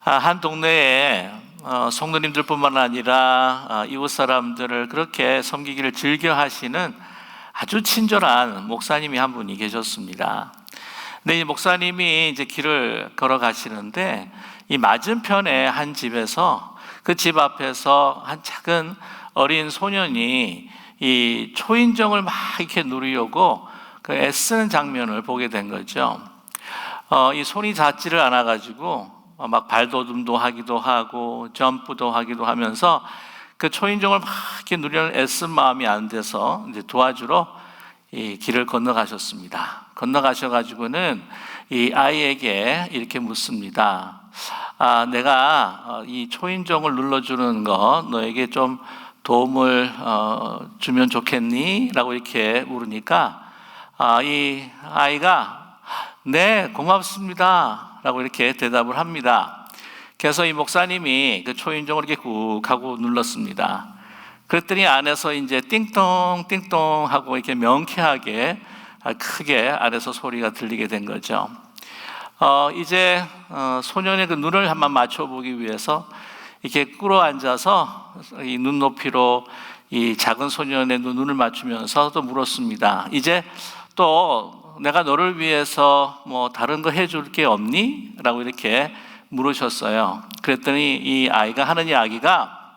한 동네에 성도님들뿐만 아니라 이웃 사람들을 그렇게 섬기기를 즐겨 하시는 아주 친절한 목사님이 한 분이 계셨습니다. 근데 이 목사님이 이제 길을 걸어가시는데 이 맞은편에 한 집에서 그 집 앞에서 한 작은 어린 소년이 이 초인종을 막 이렇게 누르려고 그 애쓰는 장면을 보게 된 거죠. 이 손이 닿지를 않아가지고 막 발돋움도 하기도 하고 점프도 하기도 하면서 그 초인종을 막 이렇게 누리는 애쓴 마음이 안 돼서 이제 도와주러 이 길을 건너가셨습니다. 건너가셔가지고는 이 아이에게 이렇게 묻습니다. 내가 이 초인종을 눌러주는 거 너에게 좀 도움을 주면 좋겠니? 라고 이렇게 물으니까 이 아이가 네, 고맙습니다 라고 이렇게 대답을 합니다. 그래서 이 목사님이 그 초인종을 이렇게 꾹 하고 눌렀습니다. 그랬더니 안에서 이제 띵동 띵동 하고 이렇게 명쾌하게 크게 안에서 소리가 들리게 된 거죠. 이제 소년의 그 눈을 한번 맞춰보기 위해서 이렇게 꿇어 앉아서 이 눈높이로 이 작은 소년의 눈을 맞추면서 또 물었습니다. 이제 또 내가 너를 위해서 뭐 다른 거 해줄 게 없니? 라고 이렇게 물으셨어요. 그랬더니 이 아이가 하는 이야기가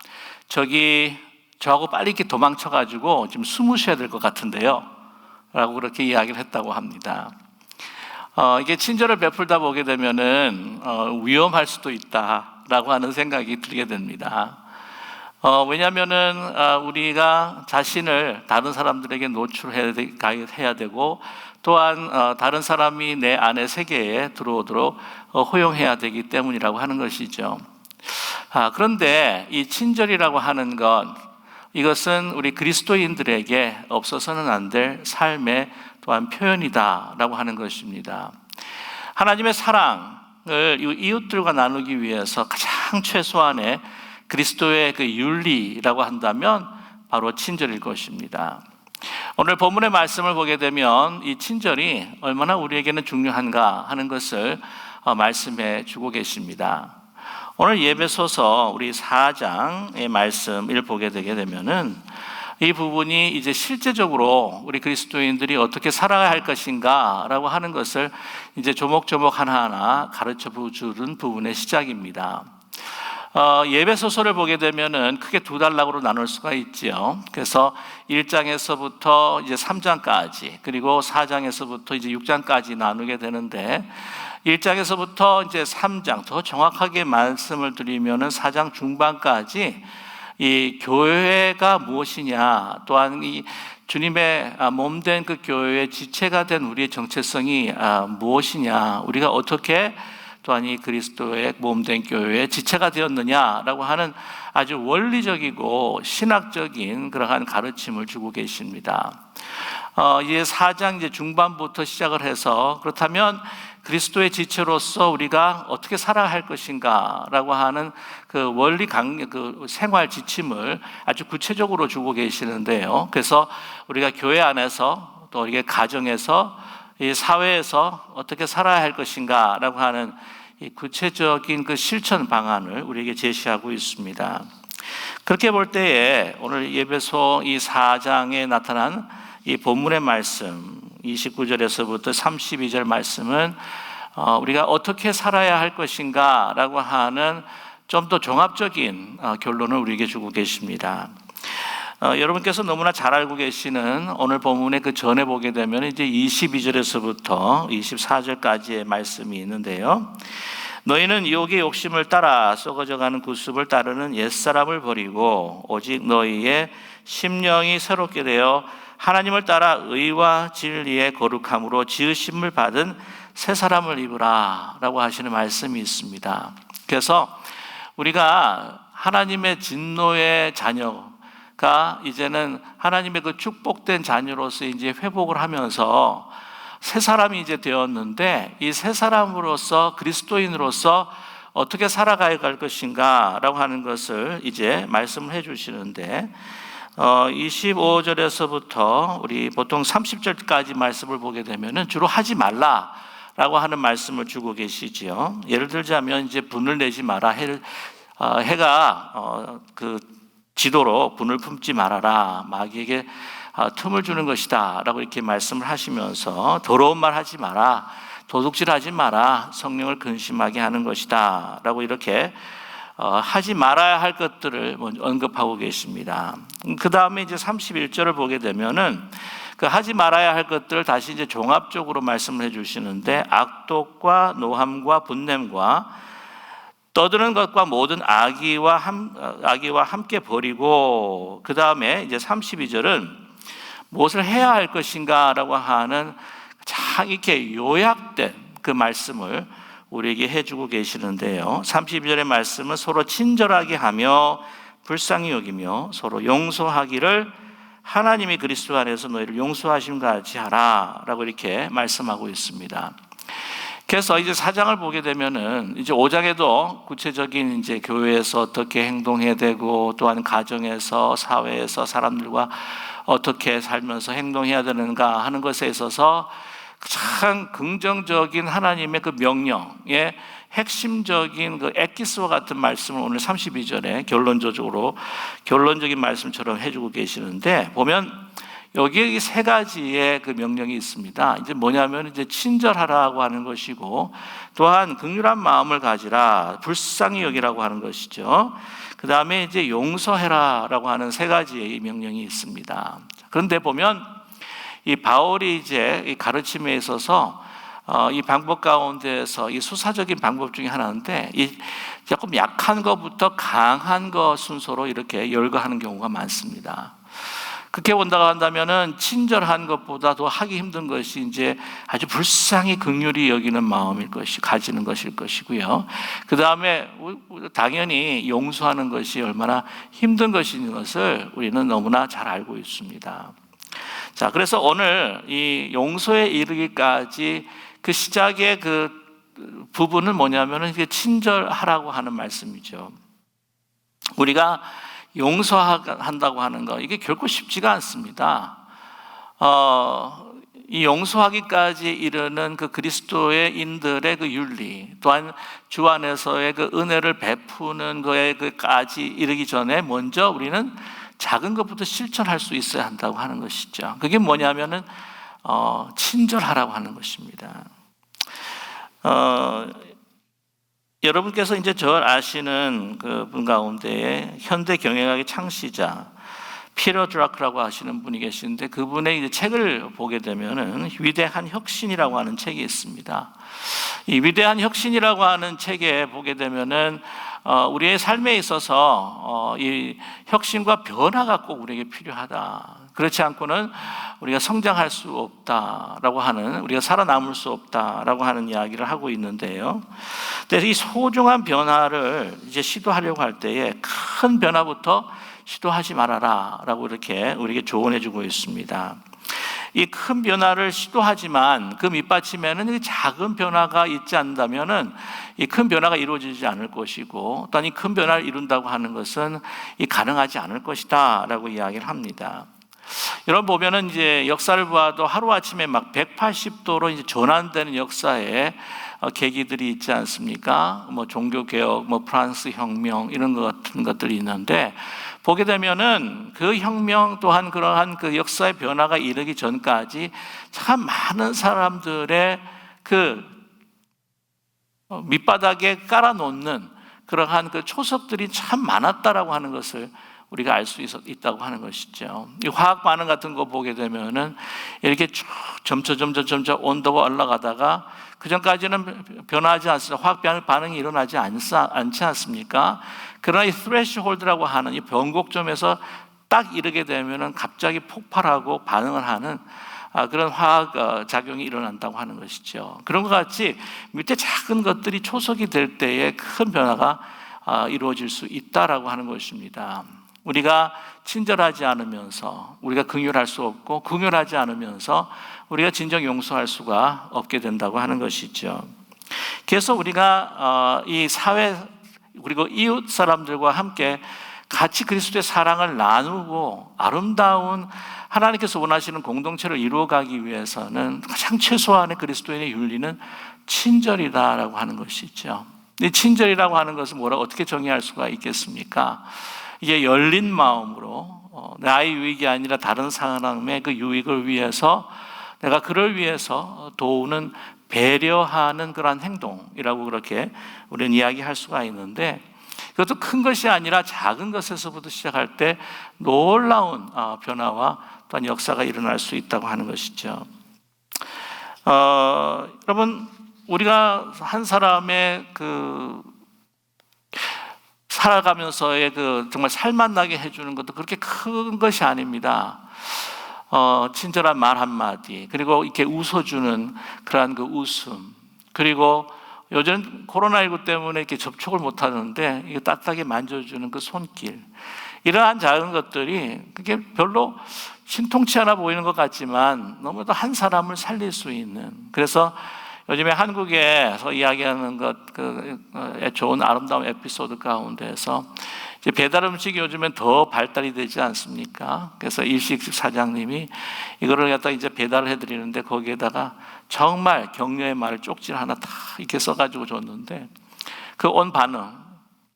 저하고 빨리 이렇게 도망쳐가지고 지금 숨으셔야 될 것 같은데요 라고 그렇게 이야기를 했다고 합니다. 이게 친절을 베풀다 보게 되면은 위험할 수도 있다라고 하는 생각이 들게 됩니다. 왜냐하면은 우리가 자신을 다른 사람들에게 노출해야 되고 또한 다른 사람이 내 안의 세계에 들어오도록 허용해야 되기 때문이라고 하는 것이죠. 그런데 이 친절이라고 하는 것, 이것은 우리 그리스도인들에게 없어서는 안 될 삶의 또한 표현이다라고 하는 것입니다. 하나님의 사랑을 이웃들과 나누기 위해서 가장 최소한의 그리스도의 그 윤리라고 한다면 바로 친절일 것입니다. 오늘 본문의 말씀을 보게 되면 이 친절이 얼마나 우리에게는 중요한가 하는 것을 말씀해 주고 계십니다. 오늘 예배소서 우리 4장의 말씀을 보게 되게 되면은 이 부분이 이제 실제적으로 우리 그리스도인들이 어떻게 살아야 할 것인가 라고 하는 것을 이제 조목조목 하나하나 가르쳐 주는 부분의 시작입니다. 예배 소설을 보게 되면은 크게 두 단락으로 나눌 수가 있지요. 그래서 1장에서부터 이제 3장까지 그리고 4장에서부터 이제 6장까지 나누게 되는데 1장에서부터 이제 3장, 더 정확하게 말씀을 드리면은 4장 중반까지 이 교회가 무엇이냐, 또한 이 주님의 몸된 그 교회의 지체가 된 우리의 정체성이 무엇이냐, 우리가 어떻게 또한 이 그리스도의 몸된 교회의 지체가 되었느냐라고 하는 아주 원리적이고 신학적인 그러한 가르침을 주고 계십니다. 이제 4장 이제 중반부터 시작을 해서 그렇다면 그리스도의 지체로서 우리가 어떻게 살아야 할 것인가라고 하는 그 원리 그 생활 지침을 아주 구체적으로 주고 계시는데요. 그래서 우리가 교회 안에서 또 이게 가정에서 이 사회에서 어떻게 살아야 할 것인가라고 하는 이 구체적인 그 실천 방안을 우리에게 제시하고 있습니다. 그렇게 볼 때에 오늘 예배소 이 4장에 나타난 이 본문의 말씀 29절에서부터 32절 말씀은 우리가 어떻게 살아야 할 것인가라고 하는 좀 더 종합적인 결론을 우리에게 주고 계십니다. 여러분께서 너무나 잘 알고 계시는 오늘 본문의 그 전에 보게 되면 이제 22절에서부터 24절까지의 말씀이 있는데요. 너희는 유혹의 욕심을 따라 썩어져가는 구습을 따르는 옛사람을 버리고 오직 너희의 심령이 새롭게 되어 하나님을 따라 의와 진리의 거룩함으로 지으심을 받은 새 사람을 입으라 라고 하시는 말씀이 있습니다. 그래서 우리가 하나님의 진노의 자녀가 이제는 하나님의 그 축복된 자녀로서 이제 회복을 하면서 새 사람이 이제 되었는데 이 새 사람으로서 그리스도인으로서 어떻게 살아가야 할 것인가 라고 하는 것을 이제 말씀을 해 주시는데 25절에서부터 우리 보통 30절까지 말씀을 보게 되면은 주로 하지 말라 라고 하는 말씀을 주고 계시지요. 예를 들자면 이제 분을 내지 마라. 해가 그 지도로 분을 품지 말아라. 마귀에게 틈을 주는 것이다 라고 이렇게 말씀을 하시면서 더러운 말 하지 마라. 도둑질하지 마라. 성령을 근심하게 하는 것이다 라고 이렇게 하지 말아야 할 것들을 언급하고 계십니다. 그 다음에 이제 31절을 보게 되면은 그 하지 말아야 할 것들을 다시 이제 종합적으로 말씀을 해주시는데, 악독과 노함과 분냄과 떠드는 것과 모든 악의와 함께 버리고, 그 다음에 이제 32절은 무엇을 해야 할 것인가라고 하는 참 이렇게 요약된 그 말씀을 우리에게 해주고 계시는데요. 32절의 말씀은 서로 친절하게 하며 불쌍히 여기며 서로 용서하기를 하나님이 그리스도 안에서 너희를 용서하심과 같이 하라 라고 이렇게 말씀하고 있습니다. 그래서 이제 4장을 보게 되면은 이제 5장에도 구체적인 이제 교회에서 어떻게 행동해야 되고, 또한 가정에서, 사회에서 사람들과 어떻게 살면서 행동해야 되는가 하는 것에 있어서 참 긍정적인 하나님의 그 명령의 핵심적인 그 엑기스와 같은 말씀을 오늘 32절에 결론적인 말씀처럼 해주고 계시는데, 보면 여기에 세 가지의 그 명령이 있습니다. 이제 뭐냐면 이제 친절하라고 하는 것이고, 또한 긍휼한 마음을 가지라, 불쌍히 여기라고 하는 것이죠. 그 다음에 이제 용서해라라고 하는 세 가지의 명령이 있습니다. 그런데 보면 이 바울이 이제 이 가르침에 있어서 이 방법 가운데에서 이 수사적인 방법 중에 하나인데, 이 조금 약한 것부터 강한 것 순서로 이렇게 열거하는 경우가 많습니다. 그렇게 본다고 한다면은 친절한 것보다 더 하기 힘든 것이 이제 아주 불쌍히 긍휼히 여기는 마음일 가지는 것일 것이고요. 그 다음에 당연히 용서하는 것이 얼마나 힘든 것인 것을 우리는 너무나 잘 알고 있습니다. 자, 그래서 오늘 이 용서에 이르기까지 그 시작의 그 부분은 뭐냐면은 이게 친절하라고 하는 말씀이죠. 우리가 용서한다고 하는 거, 이게 결코 쉽지가 않습니다. 이 용서하기까지 이르는 그 그리스도의 인들의 그 윤리, 또한 주 안에서의 그 은혜를 베푸는 거에까지 이르기 전에 먼저 우리는 작은 것부터 실천할 수 있어야 한다고 하는 것이죠. 그게 뭐냐면은 친절하라고 하는 것입니다. 여러분께서 이제 저 아시는 그 분 가운데 현대 경영학의 창시자 피터 드라크라고 하시는 분이 계시는데, 그분의 이제 책을 보게 되면은 위대한 혁신이라고 하는 책이 있습니다. 이 위대한 혁신이라고 하는 책에 보게 되면은 우리의 삶에 있어서 이 혁신과 변화가 꼭 우리에게 필요하다. 그렇지 않고는 우리가 성장할 수 없다라고 하는, 우리가 살아남을 수 없다라고 하는 이야기를 하고 있는데요. 그래서 이 소중한 변화를 이제 시도하려고 할 때에 큰 변화부터 시도하지 말아라라고 이렇게 우리에게 조언해주고 있습니다. 이 큰 변화를 시도하지만 그 밑받침에는 작은 변화가 있지 않는다면은 이 큰 변화가 이루어지지 않을 것이고, 또한 이 큰 변화를 이룬다고 하는 것은 이 가능하지 않을 것이다라고 이야기를 합니다. 여러분 보면은 이제 역사를 보아도 하루아침에 막 180도로 이제 전환되는 역사에 계기들이 있지 않습니까? 뭐 종교개혁, 뭐 프랑스 혁명 이런 것 같은 것들이 있는데, 보게 되면은 그 혁명 또한 그러한 그 역사의 변화가 이르기 전까지 참 많은 사람들의 그 밑바닥에 깔아놓는 그러한 그 초석들이 참 많았다라고 하는 것을 우리가 알 수 있다고 하는 것이죠. 이 화학 반응 같은 거 보게 되면은 이렇게 쭉 점차 온도가 올라가다가 그 전까지는 변하지 않습니다. 화학 반응이 일어나지 않지 않습니까? 그러나 이 threshold라고 하는 이 변곡점에서 딱 이르게 되면은 갑자기 폭발하고 반응을 하는 그런 화학 작용이 일어난다고 하는 것이죠. 그런 것 같이 밑에 작은 것들이 초석이 될 때에 큰 변화가 이루어질 수 있다라고 하는 것입니다. 우리가 친절하지 않으면서 우리가 긍휼할 수 없고, 긍휼하지 않으면서 우리가 진정 용서할 수가 없게 된다고 하는 것이죠. 그래서 우리가 이 사회 그리고 이웃 사람들과 함께 같이 그리스도의 사랑을 나누고 아름다운 하나님께서 원하시는 공동체를 이루어가기 위해서는 가장 최소한의 그리스도인의 윤리는 친절이다라고 하는 것이죠. 이 친절이라고 하는 것은 어떻게 정의할 수가 있겠습니까? 이게 열린 마음으로 나의 유익이 아니라 다른 사람의 그 유익을 위해서 내가 그를 위해서 도우는 배려하는 그러한 행동이라고 그렇게 우리는 이야기할 수가 있는데, 그것도 큰 것이 아니라 작은 것에서부터 시작할 때 놀라운 변화와 또한 역사가 일어날 수 있다고 하는 것이죠. 여러분, 우리가 한 사람의 살아가면서의 정말 살맛나게 해주는 것도 그렇게 큰 것이 아닙니다. 친절한 말 한마디, 그리고 이렇게 웃어주는 그러한 그 웃음, 그리고 요즘 코로나19 때문에 이렇게 접촉을 못 하는데 이게 따뜻하게 만져주는 그 손길, 이러한 작은 것들이 그게 별로 신통치 않아 보이는 것 같지만 너무도 한 사람을 살릴 수 있는, 그래서 요즘에 한국에서 이야기하는 좋은 아름다운 에피소드 가운데서 이제 배달 음식이 요즘엔 더 발달이 되지 않습니까? 그래서 일식집 사장님이 이거를 갖다 이제 배달을 해드리는데 거기에다가 정말 격려의 말을 쪽지 하나 다 이렇게 써가지고 줬는데, 그 온 반응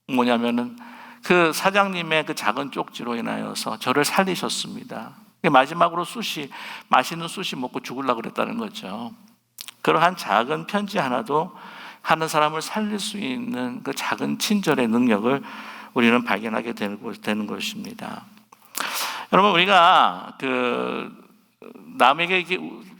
뭐냐면은 그 사장님의 그 작은 쪽지로 인하여서 저를 살리셨습니다. 마지막으로 맛있는 수시 먹고 죽으려고 그랬다는 거죠. 그러한 작은 편지 하나도 하는 사람을 살릴 수 있는 그 작은 친절의 능력을 우리는 발견하게 되는 것입니다. 여러분, 우리가 남에게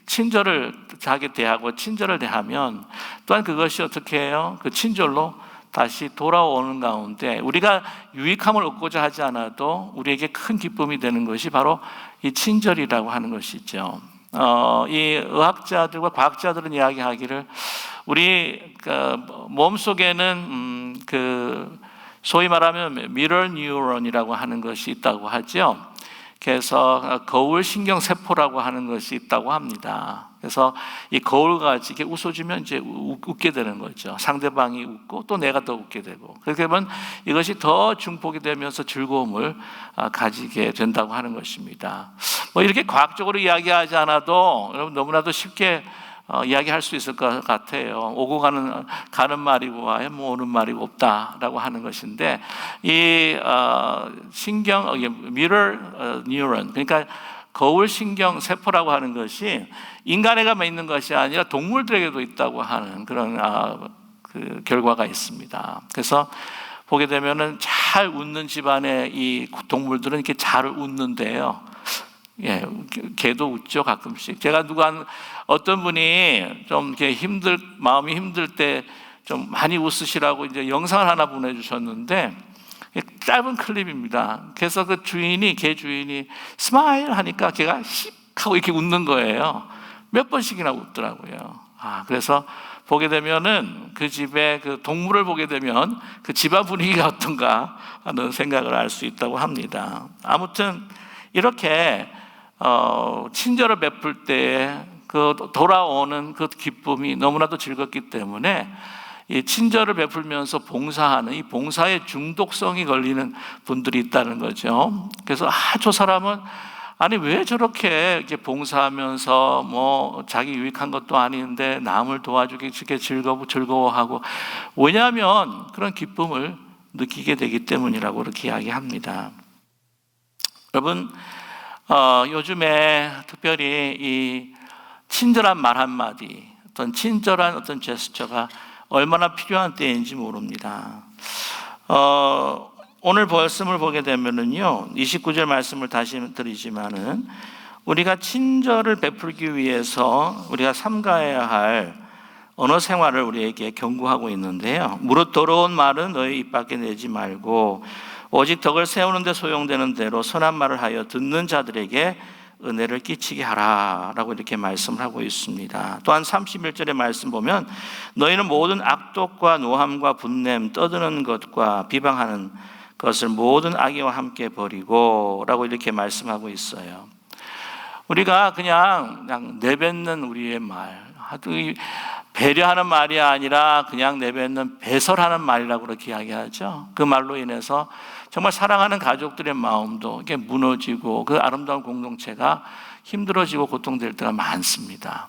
친절을 하게 대하고 친절을 대하면 또한 그것이 어떻게 해요? 그 친절로 다시 돌아오는 가운데 우리가 유익함을 얻고자 하지 않아도 우리에게 큰 기쁨이 되는 것이 바로 이 친절이라고 하는 것이죠. 이 의학자들과 과학자들은 이야기하기를 우리 몸속에는 소위 말하면 미러 뉴런이라고 하는 것이 있다고 하죠. 그래서 거울 신경 세포라고 하는 것이 있다고 합니다. 그래서 이 거울같이 이렇게 웃어주면 이제 웃게 되는 거죠. 상대방이 웃고 또 내가 더 웃게 되고, 그렇게 되면 이것이 더 증폭이 되면서 즐거움을 가지게 된다고 하는 것입니다. 이렇게 과학적으로 이야기하지 않아도 여러분 너무나도 쉽게 이야기할 수 있을 것 같아요. 오고 가는 말이고 오는 말이고 없다라고 하는 것인데, 이 미러 뉴런, 그러니까 거울 신경 세포라고 하는 것이 인간에게만 있는 것이 아니라 동물들에게도 있다고 하는 그런 그 결과가 있습니다. 그래서 보게 되면은 잘 웃는 집안의 이 동물들은 이렇게 잘 웃는데요. 예, 개도 웃죠, 가끔씩. 제가 어떤 분이 좀 이렇게 마음이 힘들 때 좀 많이 웃으시라고 이제 영상을 하나 보내주셨는데, 짧은 클립입니다. 그래서 개 주인이 스마일 하니까 걔가 씩 하고 이렇게 웃는 거예요. 몇 번씩이나 웃더라고요. 그래서 보게 되면은 그 집에 그 동물을 보게 되면 그 집안 분위기가 어떤가 하는 생각을 알 수 있다고 합니다. 아무튼 이렇게 친절을 베풀 때 돌아오는 그 기쁨이 너무나도 즐겁기 때문에 이 친절을 베풀면서 봉사하는 이 봉사의 중독성이 걸리는 분들이 있다는 거죠. 그래서 저 사람은 왜 저렇게 이렇게 봉사하면서 자기 유익한 것도 아닌데 남을 도와주기 즐거워하고, 왜냐하면 그런 기쁨을 느끼게 되기 때문이라고 그렇게 이야기합니다. 여러분, 요즘에 특별히 이 친절한 말 한마디, 친절한 제스처가 얼마나 필요한 때인지 모릅니다. 오늘 말씀을 보게 되면은요, 29절 말씀을 다시 드리지만은 우리가 친절을 베풀기 위해서 우리가 삼가해야 할 언어 생활을 우리에게 경고하고 있는데요. 무릇 더러운 말은 너희 입 밖에 내지 말고 오직 덕을 세우는 데 소용되는 대로 선한 말을 하여 듣는 자들에게 은혜를 끼치게 하라 라고 이렇게 말씀을 하고 있습니다. 또한 31절의 말씀 보면 너희는 모든 악독과 노함과 분냄 떠드는 것과 비방하는 것을 모든 악의와 함께 버리고 라고 이렇게 말씀하고 있어요. 우리가 그냥 내뱉는 우리의 말, 배려하는 말이 아니라 그냥 내뱉는 배설하는 말이라고 그렇게 이야기하죠. 그 말로 인해서 정말 사랑하는 가족들의 마음도 이게 무너지고 그 아름다운 공동체가 힘들어지고 고통될 때가 많습니다.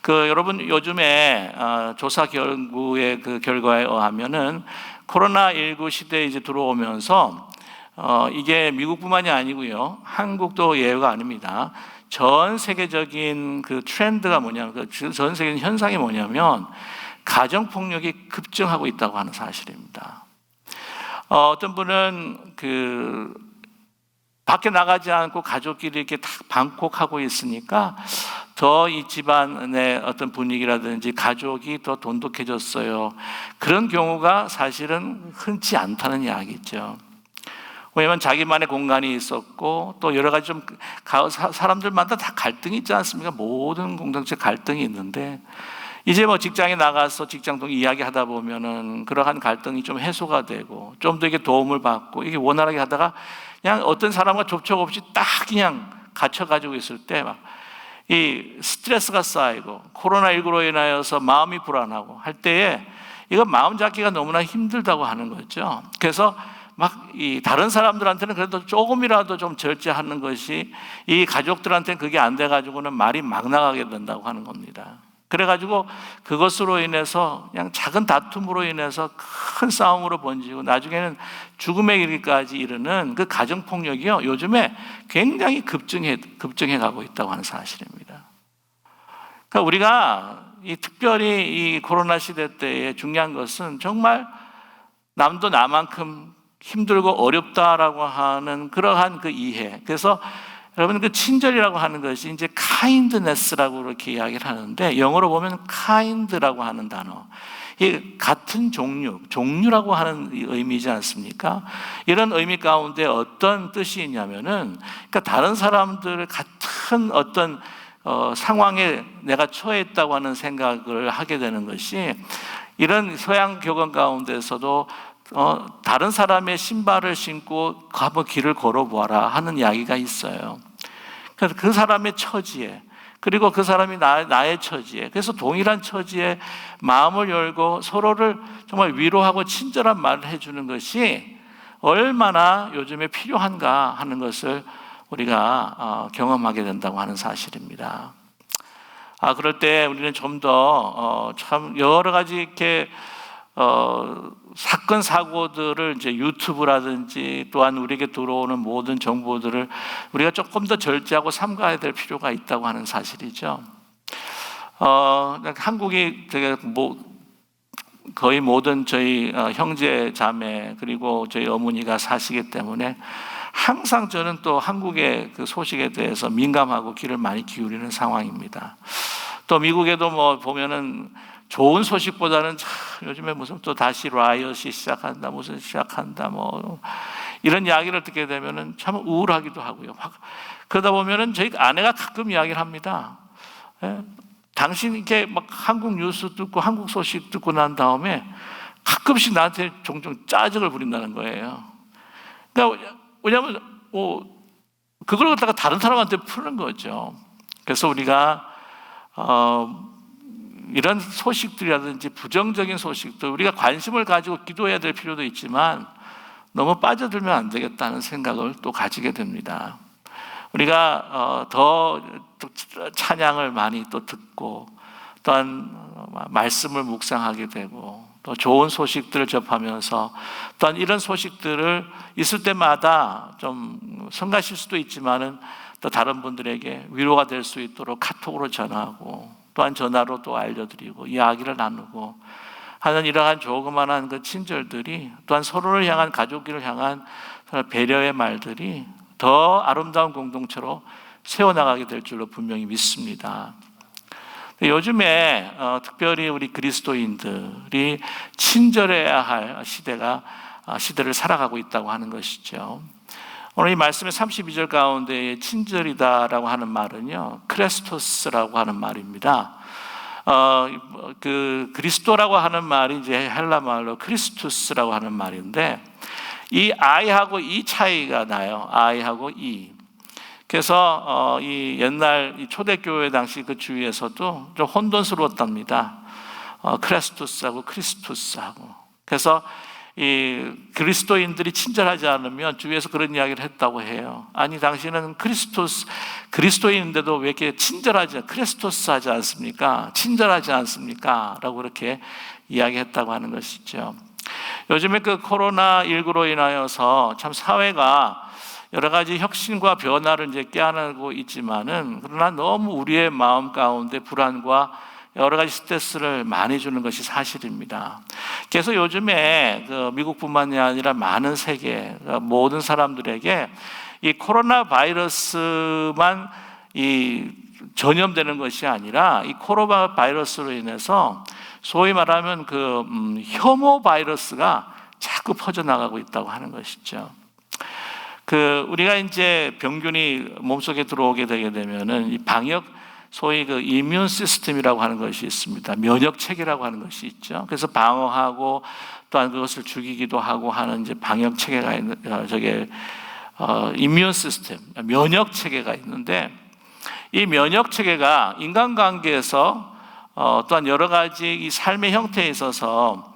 여러분 요즘에 조사 결과의 그 결과에 의하면은 코로나19 시대에 이제 들어오면서 이게 미국뿐만이 아니고요, 한국도 예외가 아닙니다. 전 세계적인 그 트렌드가 뭐냐면, 전 세계적인 현상이 뭐냐면 가정 폭력이 급증하고 있다고 하는 사실입니다. 어떤 분은 밖에 나가지 않고 가족끼리 이렇게 다 방콕하고 있으니까 더 이 집안의 어떤 분위기라든지 가족이 더 돈독해졌어요. 그런 경우가 사실은 흔치 않다는 이야기죠. 왜냐하면 자기만의 공간이 있었고 또 여러 가지 좀 사람들마다 다 갈등이 있지 않습니까? 모든 공동체 갈등이 있는데 이제 뭐 직장에 나가서 직장 동료 이야기하다 보면은 그러한 갈등이 좀 해소가 되고 좀 더 이게 도움을 받고 이게 원활하게 하다가 그냥 어떤 사람과 접촉 없이 딱 그냥 갇혀가지고 있을 때 막 이 스트레스가 쌓이고 코로나19로 인하여서 마음이 불안하고 할 때에 이거 마음 잡기가 너무나 힘들다고 하는 거죠. 그래서 막 이 다른 사람들한테는 그래도 조금이라도 좀 절제하는 것이 이 가족들한테는 그게 안 돼가지고는 말이 막 나가게 된다고 하는 겁니다. 그래가지고 그것으로 인해서 그냥 작은 다툼으로 인해서 큰 싸움으로 번지고 나중에는 죽음에 이르기까지 이르는 그 가정폭력이요, 요즘에 굉장히 급증해 가고 있다고 하는 사실입니다. 그러니까 우리가 특별히 이 코로나 시대 때에 중요한 것은 정말 남도 나만큼 힘들고 어렵다라고 하는 그러한 그 이해. 그래서 여러분 그 친절이라고 하는 것이 이제 kindness라고 그렇게 이야기를 하는데 영어로 보면 kind라고 하는 단어. 이 같은 종류라고 하는 의미지 않습니까? 이런 의미 가운데 어떤 뜻이 있냐면은 그러니까 다른 사람들 같은 어떤 상황에 내가 처했다고 하는 생각을 하게 되는 것이 이런 서양 격언 가운데서도 다른 사람의 신발을 신고 한번 길을 걸어보아라 하는 이야기가 있어요. 그래서 그 사람의 처지에 그리고 그 사람이 나의 처지에 그래서 동일한 처지에 마음을 열고 서로를 정말 위로하고 친절한 말을 해주는 것이 얼마나 요즘에 필요한가 하는 것을 우리가 경험하게 된다고 하는 사실입니다. 그럴 때 우리는 좀 더 참 여러 가지 이렇게 사건 사고들을 이제 유튜브라든지 또한 우리에게 들어오는 모든 정보들을 우리가 조금 더 절제하고 삼가야 될 필요가 있다고 하는 사실이죠. 한국이 되게 거의 모든 저희 형제 자매 그리고 저희 어머니가 사시기 때문에 항상 저는 또 한국의 그 소식에 대해서 민감하고 귀를 많이 기울이는 상황입니다. 또 미국에도 뭐 보면은 좋은 소식보다는 요즘에 무슨 또 다시 라이엇이 시작한다, 무슨 시작한다, 뭐 이런 이야기를 듣게 되면은 참 우울하기도 하고요. 그러다 보면은 저희 아내가 가끔 이야기를 합니다. 당신 이렇게 막 한국 뉴스 듣고 한국 소식 듣고 난 다음에 가끔씩 나한테 종종 짜증을 부린다는 거예요. 그러니까 왜냐하면 그걸 갖다가 다른 사람한테 푸는 거죠. 그래서 우리가 이런 소식들이라든지 부정적인 소식들 우리가 관심을 가지고 기도해야 될 필요도 있지만 너무 빠져들면 안 되겠다는 생각을 또 가지게 됩니다. 우리가 더 찬양을 많이 또 듣고 또한 말씀을 묵상하게 되고 또 좋은 소식들을 접하면서 또한 이런 소식들을 있을 때마다 좀 성가실 수도 있지만은 또 다른 분들에게 위로가 될 수 있도록 카톡으로 전하고 또한 전화로 또 알려드리고 이야기를 나누고 하는 이러한 조그만한 그 친절들이 또한 서로를 향한 가족을 향한 배려의 말들이 더 아름다운 공동체로 세워나가게 될 줄로 분명히 믿습니다. 요즘에 특별히 우리 그리스도인들이 친절해야 할 시대를 살아가고 있다고 하는 것이죠. 오늘 이 말씀의 32절 가운데 친절이다라고 하는 말은요, 크레스토스라고 하는 말입니다. 그 그리스도라고 하는 말이 이제 헬라 말로 크리스투스라고 하는 말인데 이 I하고 E 차이가 나요. I하고 E. 그래서 이 옛날 이 초대교회 당시 그 주위에서도 좀 혼돈스러웠답니다. 크레스토스하고 크리스토스하고. 그래서 이 그리스도인들이 친절하지 않으면 주위에서 그런 이야기를 했다고 해요. 아니 당신은 그리스도인인데도 왜 이렇게 친절하지 크리스토스 하지 않습니까? 친절하지 않습니까? 라고 그렇게 이야기했다고 하는 것이죠. 요즘에 그 코로나19로 인하여서 참 사회가 여러 가지 혁신과 변화를 이제 꾀안고 있지만은, 그러나 너무 우리의 마음 가운데 불안과 여러 가지 스트레스를 많이 주는 것이 사실입니다. 그래서 요즘에 그 미국뿐만이 아니라 많은 세계 모든 사람들에게 이 코로나 바이러스만 전염되는 것이 아니라 이 코로나 바이러스로 인해서 소위 말하면 혐오 바이러스가 자꾸 퍼져나가고 있다고 하는 것이죠. 우리가 이제 병균이 몸속에 들어오게 되게 되면은 이 방역, 소위 이뮨 시스템이라고 하는 것이 있습니다. 면역 체계라고 하는 것이 있죠. 그래서 방어하고 또한 그것을 죽이기도 하고 하는 이제 방역 체계가 있는, 이뮨 시스템, 면역 체계가 있는데, 이 면역 체계가 인간관계에서 또한 여러 가지 이 삶의 형태에 있어서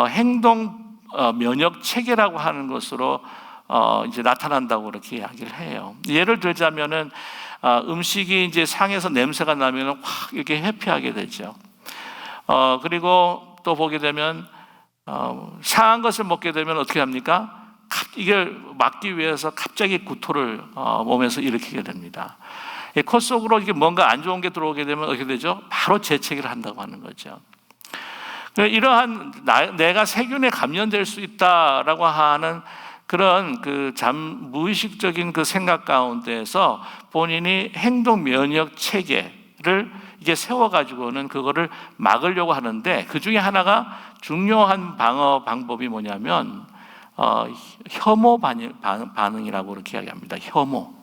행동 면역 체계라고 하는 것으로 이제 나타난다고 그렇게 이야기를 해요. 예를 들자면은 음식이 이제 상에서 냄새가 나면 확 이렇게 회피하게 되죠. 그리고 또 보게 되면 상한 것을 먹게 되면 어떻게 합니까? 이걸 막기 위해서 갑자기 구토를 몸에서 일으키게 됩니다. 코 속으로 이게 뭔가 안 좋은 게 들어오게 되면 어떻게 되죠? 바로 재채기를 한다고 하는 거죠. 이러한 내가 세균에 감염될 수 있다라고 하는 그런 무의식적인 생각 가운데에서 본인이 행동 면역 체계를 이제 세워가지고는 그거를 막으려고 하는데, 그 중에 하나가 중요한 방어 방법이 뭐냐면 혐오 반응이라고 그렇게 이야기합니다. 혐오,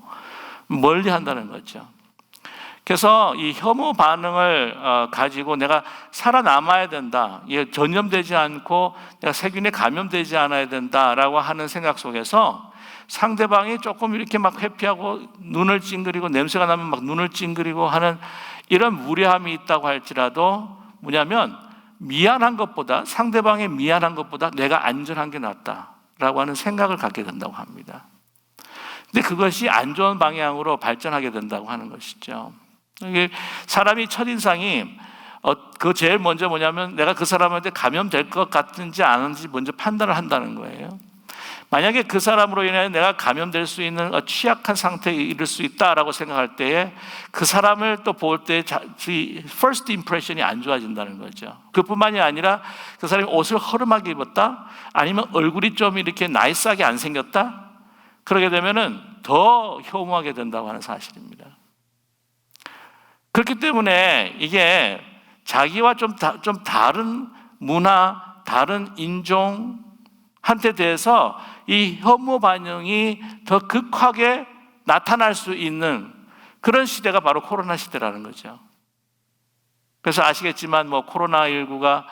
멀리 한다는 거죠. 그래서 이 혐오 반응을 가지고 내가 살아남아야 된다, 전염되지 않고 내가 세균에 감염되지 않아야 된다라고 하는 생각 속에서 상대방이 조금 이렇게 막 회피하고 눈을 찡그리고 냄새가 나면 막 눈을 찡그리고 하는 이런 무례함이 있다고 할지라도 뭐냐면 상대방이 미안한 것보다 내가 안전한 게 낫다라고 하는 생각을 갖게 된다고 합니다. 근데 그것이 안 좋은 방향으로 발전하게 된다고 하는 것이죠. 이게 사람이 첫인상이 제일 먼저 뭐냐면 내가 그 사람한테 감염될 것 같은지 아닌지 먼저 판단을 한다는 거예요. 만약에 그 사람으로 인해 내가 감염될 수 있는 취약한 상태에 이를 수 있다라고 생각할 때에 그 사람을 또 볼 때 first impression이 안 좋아진다는 거죠. 그뿐만이 아니라 그 사람이 옷을 허름하게 입었다, 아니면 얼굴이 좀 이렇게 나이스하게 안 생겼다, 그러게 되면은 더 혐오하게 된다고 하는 사실입니다. 그렇기 때문에 이게 자기와 좀 다른 문화, 다른 인종한테 대해서 이 혐오 반응이 더 극하게 나타날 수 있는 그런 시대가 바로 코로나 시대라는 거죠. 그래서 아시겠지만 코로나19가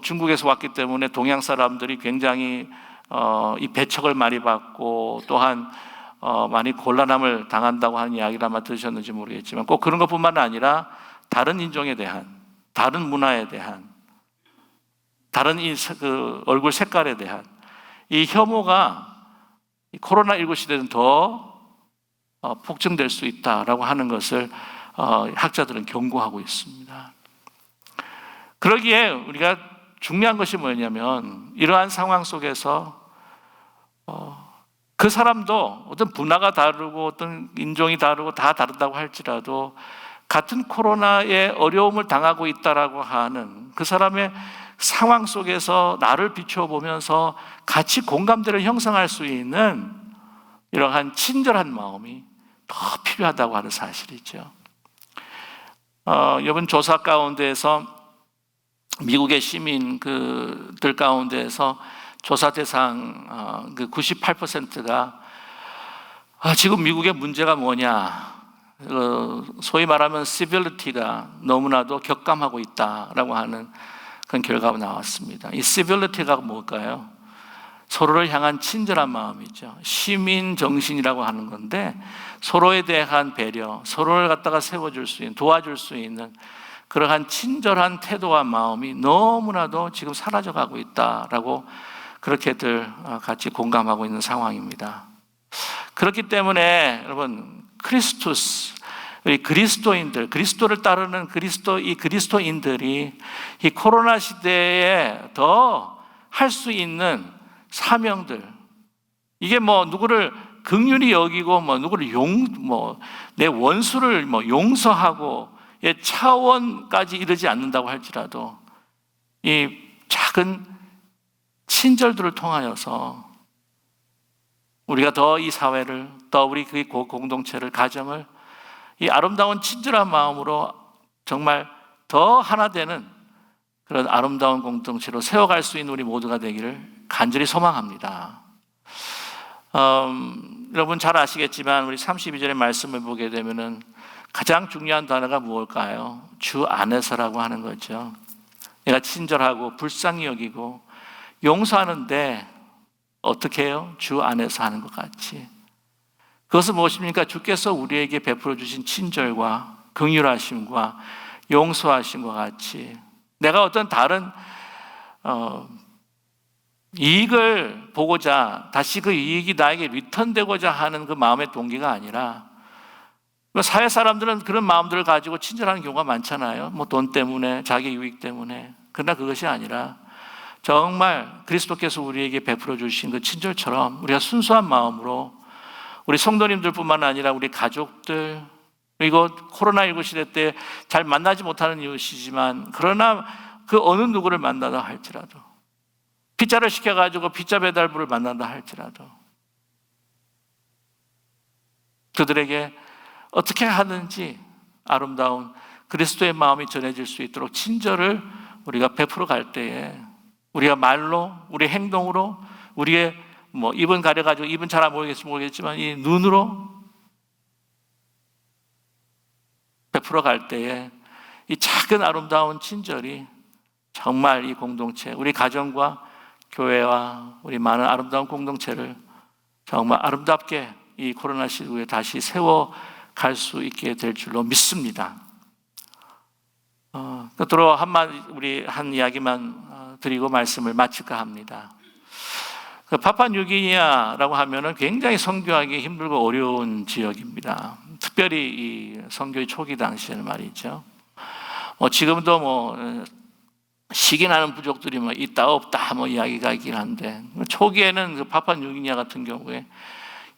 중국에서 왔기 때문에 동양 사람들이 굉장히 이 배척을 많이 받고 또한 많이 곤란함을 당한다고 하는 이야기를 아마 들으셨는지 모르겠지만, 꼭 그런 것뿐만 아니라 다른 인종에 대한, 다른 문화에 대한, 다른 얼굴 색깔에 대한 이 혐오가 이 코로나19 시대는 더 폭증될 수 있다라고 하는 것을 학자들은 경고하고 있습니다. 그러기에 우리가 중요한 것이 뭐냐면, 이러한 상황 속에서 그 사람도 어떤 문화가 다르고 어떤 인종이 다르고 다 다르다고 할지라도 같은 코로나에 어려움을 당하고 있다라고 하는 그 사람의 상황 속에서 나를 비춰보면서 같이 공감대를 형성할 수 있는 이러한 친절한 마음이 더 필요하다고 하는 사실이죠. 이번 조사 가운데에서 미국의 시민들 가운데에서 조사 대상 98%가 지금 미국의 문제가 뭐냐, 소위 말하면 civility가 너무나도 격감하고 있다라고 하는 그런 결과가 나왔습니다. 이 civility가 뭘까요? 서로를 향한 친절한 마음이죠. 시민 정신이라고 하는 건데, 서로에 대한 배려, 서로를 갖다가 세워줄 수 있는, 도와줄 수 있는 그러한 친절한 태도와 마음이 너무나도 지금 사라져가고 있다라고 그렇게들 같이 공감하고 있는 상황입니다. 그렇기 때문에 여러분, 크리스투스, 우리 그리스도인들, 그리스도를 따르는 이 그리스도인들이 이 코로나 시대에 더 할 수 있는 사명들, 이게 뭐 누구를 긍휼히 여기고 뭐 누구를 내 원수를 용서하고의 차원까지 이르지 않는다고 할지라도 이 작은 친절들을 통하여서 우리가 더 이 사회를, 더 우리 그 공동체를, 가정을 이 아름다운 친절한 마음으로 정말 더 하나 되는 그런 아름다운 공동체로 세워갈 수 있는 우리 모두가 되기를 간절히 소망합니다. 여러분 잘 아시겠지만 우리 32절의 말씀을 보게 되면은 가장 중요한 단어가 무엇일까요? 주 안에서라고 하는 거죠. 내가 친절하고 불쌍히 여기고 용서하는데 어떻게 해요? 주 안에서 하는 것 같이. 그것은 무엇입니까? 주께서 우리에게 베풀어 주신 친절과 긍휼하심과 용서하심과 같이 내가 어떤 다른 이익을 보고자, 다시 그 이익이 나에게 리턴되고자 하는 그 마음의 동기가 아니라, 사회 사람들은 그런 마음들을 가지고 친절하는 경우가 많잖아요. 뭐 돈 때문에, 자기 유익 때문에. 그러나 그것이 아니라 정말 그리스도께서 우리에게 베풀어 주신 그 친절처럼 우리가 순수한 마음으로 우리 성도님들뿐만 아니라 우리 가족들, 그리고 코로나19 시대 때 잘 만나지 못하는 이웃이지만 그러나 그 어느 누구를 만나다 할지라도, 피자를 시켜가지고 피자 배달부를 만난다 할지라도 그들에게 어떻게 하든지 아름다운 그리스도의 마음이 전해질 수 있도록 친절을 우리가 베풀어 갈 때에 우리가 말로, 우리 행동으로, 우리의 입은 가려가지고, 입은 잘 안 모르겠지만 이 눈으로 베풀어 갈 때에 이 작은 아름다운 친절이 정말 이 공동체, 우리 가정과 교회와 우리 많은 아름다운 공동체를 정말 아름답게 이 코로나 시국에 다시 세워갈 수 있게 될 줄로 믿습니다. 끝으로 우리 한 이야기만 드리고 말씀을 마칠까 합니다. 파푸아뉴기니아라고 하면은 굉장히 선교하기 힘들고 어려운 지역입니다. 특별히 이 선교의 초기 당시에는 말이죠. 지금도 식인하는 부족들이 있다 없다 이야기가 있긴 한데, 초기에는 그 파푸아뉴기니아 같은 경우에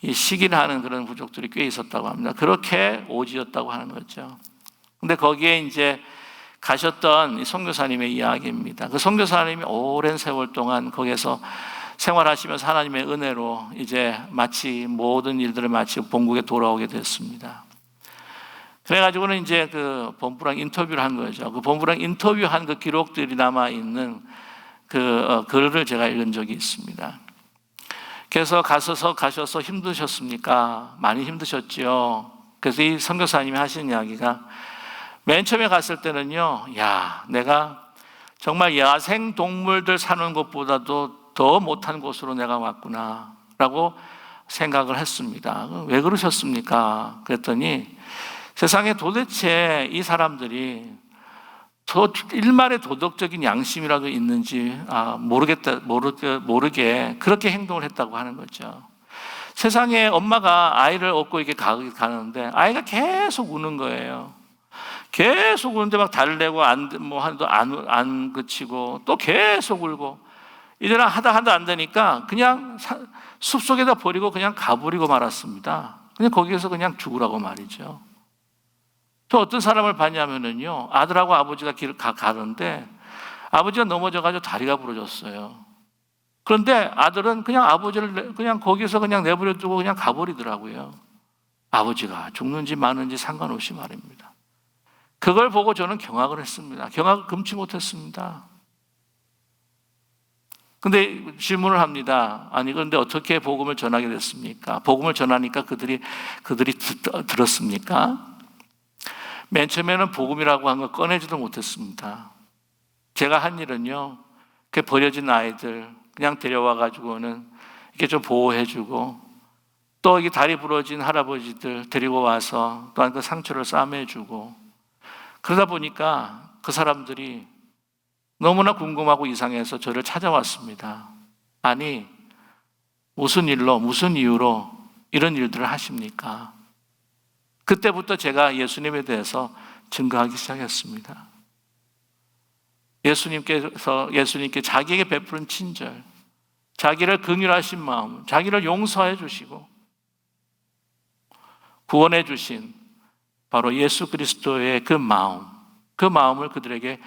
이 식인하는 그런 부족들이 꽤 있었다고 합니다. 그렇게 오지였다고 하는 거죠. 근데 거기에 이제 가셨던 선교사님의 이야기입니다. 그 선교사님이 오랜 세월 동안 거기에서 생활하시면서 하나님의 은혜로 이제 마치 모든 일들을 마치고 본국에 돌아오게 됐습니다. 그래가지고는 이제 그 본부랑 인터뷰를 한 거죠. 그 본부랑 인터뷰한 그 기록들이 남아있는 그 글을 제가 읽은 적이 있습니다. 그래서 가셔서 힘드셨습니까? 많이 힘드셨죠. 그래서 이 선교사님이 하시는 이야기가 맨 처음에 갔을 때는요, 내가 정말 야생 동물들 사는 곳보다도 더 못한 곳으로 내가 왔구나 라고 생각을 했습니다. 왜 그러셨습니까? 그랬더니 세상에 도대체 이 사람들이 저 일말의 도덕적인 양심이라도 있는지 모르게 그렇게 행동을 했다고 하는 거죠. 세상에 엄마가 아이를 업고 이렇게 가는데 아이가 계속 우는 거예요. 계속 우는데 막 달래고 안 그치고 또 계속 울고, 이래라 하다 안 되니까 그냥 숲속에다 버리고 그냥 가버리고 말았습니다. 그냥 거기에서 그냥 죽으라고 말이죠. 또 어떤 사람을 봤냐면요, 아들하고 아버지가 길을 가는데 아버지가 넘어져가지고 다리가 부러졌어요. 그런데 아들은 그냥 아버지를 그냥 거기서 그냥 내버려 두고 그냥 가버리더라고요. 아버지가 죽는지 마는지 상관없이 말입니다. 그걸 보고 저는 경악을 했습니다. 경악을 금치 못했습니다. 근데 질문을 합니다. 아니, 그런데 어떻게 복음을 전하게 됐습니까? 복음을 전하니까 그들이 들었습니까? 맨 처음에는 복음이라고 한 거 꺼내지도 못했습니다. 제가 한 일은요, 그 버려진 아이들 그냥 데려와가지고는 이렇게 좀 보호해주고, 또 이게 다리 부러진 할아버지들 데리고 와서 또한 그 상처를 싸매주고, 그러다 보니까 그 사람들이 너무나 궁금하고 이상해서 저를 찾아왔습니다. 아니, 무슨 일로, 무슨 이유로 이런 일들을 하십니까? 그때부터 제가 예수님에 대해서 증거하기 시작했습니다. 예수님께 자기에게 베푸는 친절, 자기를 긍휼하신 마음, 자기를 용서해 주시고 구원해 주신 바로 예수 그리스도의 그 마음을 그들에게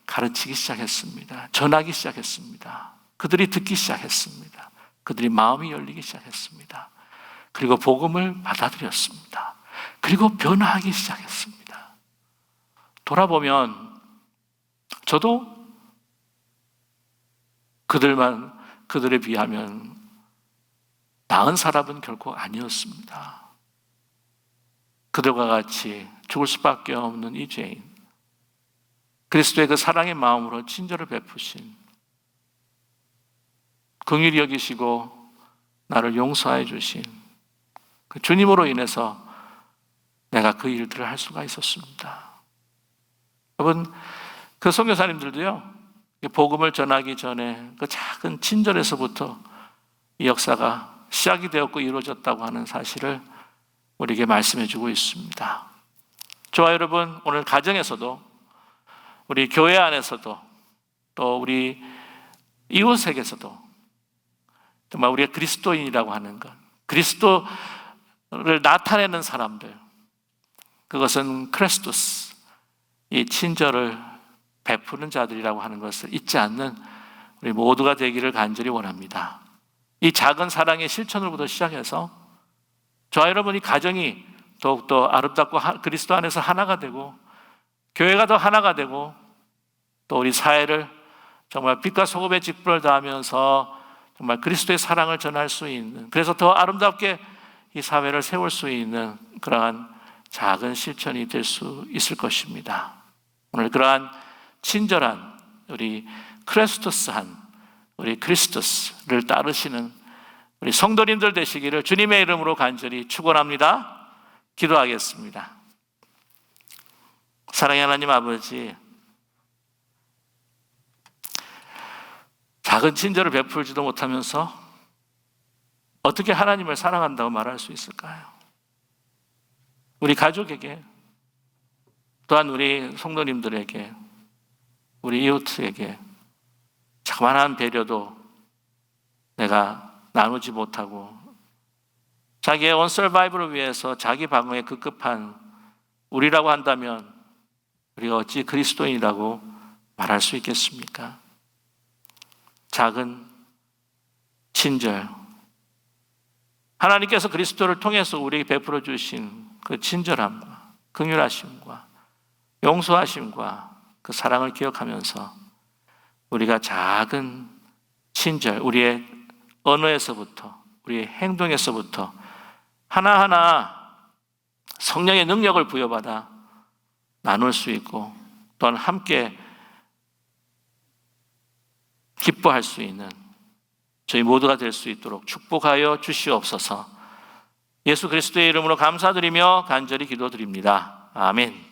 가르치기 시작했습니다. 전하기 시작했습니다. 그들이 듣기 시작했습니다. 그들이 마음이 열리기 시작했습니다. 그리고 복음을 받아들였습니다. 그리고 변화하기 시작했습니다. 돌아보면 저도 그들에 비하면 나은 사람은 결코 아니었습니다. 그들과 같이 죽을 수밖에 없는 이 죄인, 그리스도의 그 사랑의 마음으로 친절을 베푸신, 긍휼히 여기시고 나를 용서해 주신 그 주님으로 인해서 내가 그 일들을 할 수가 있었습니다. 여러분, 그 선교사님들도요, 복음을 전하기 전에 그 작은 친절에서부터 이 역사가 시작이 되었고 이루어졌다고 하는 사실을 우리에게 말씀해 주고 있습니다. 저와 여러분, 오늘 가정에서도, 우리 교회 안에서도, 또 우리 이웃에게서도 정말 우리가 그리스도인이라고 하는 것, 그리스도를 나타내는 사람들, 그것은 크리스토스, 이 친절을 베푸는 자들이라고 하는 것을 잊지 않는 우리 모두가 되기를 간절히 원합니다. 이 작은 사랑의 실천으로부터 시작해서 저와 여러분이 가정이 더욱더 아름답고 그리스도 안에서 하나가 되고, 교회가 더 하나가 되고, 또 우리 사회를 정말 빛과 소금의 직분을 다하면서 정말 그리스도의 사랑을 전할 수 있는, 그래서 더 아름답게 이 사회를 세울 수 있는 그러한 작은 실천이 될 수 있을 것입니다. 오늘 그러한 친절한 우리 크리스토스한 우리 크리스토스를 따르시는 우리 성도님들 되시기를 주님의 이름으로 간절히 축원합니다. 기도하겠습니다. 사랑의 하나님 아버지, 작은 친절을 베풀지도 못하면서 어떻게 하나님을 사랑한다고 말할 수 있을까요? 우리 가족에게, 또한 우리 성도님들에게, 우리 이웃에게 자그마한 배려도 내가 나누지 못하고 자기의 온 서바이벌을 위해서 자기 방어에 급급한 우리라고 한다면 우리가 어찌 그리스도인이라고 말할 수 있겠습니까? 작은 친절, 하나님께서 그리스도를 통해서 우리에게 베풀어 주신 그 친절함과 긍휼하심과 용서하심과 그 사랑을 기억하면서 우리가 작은 친절, 우리의 언어에서부터, 우리의 행동에서부터 하나하나 성령의 능력을 부여받아 나눌 수 있고, 또한 함께 기뻐할 수 있는 저희 모두가 될 수 있도록 축복하여 주시옵소서. 예수 그리스도의 이름으로 감사드리며 간절히 기도드립니다. 아멘.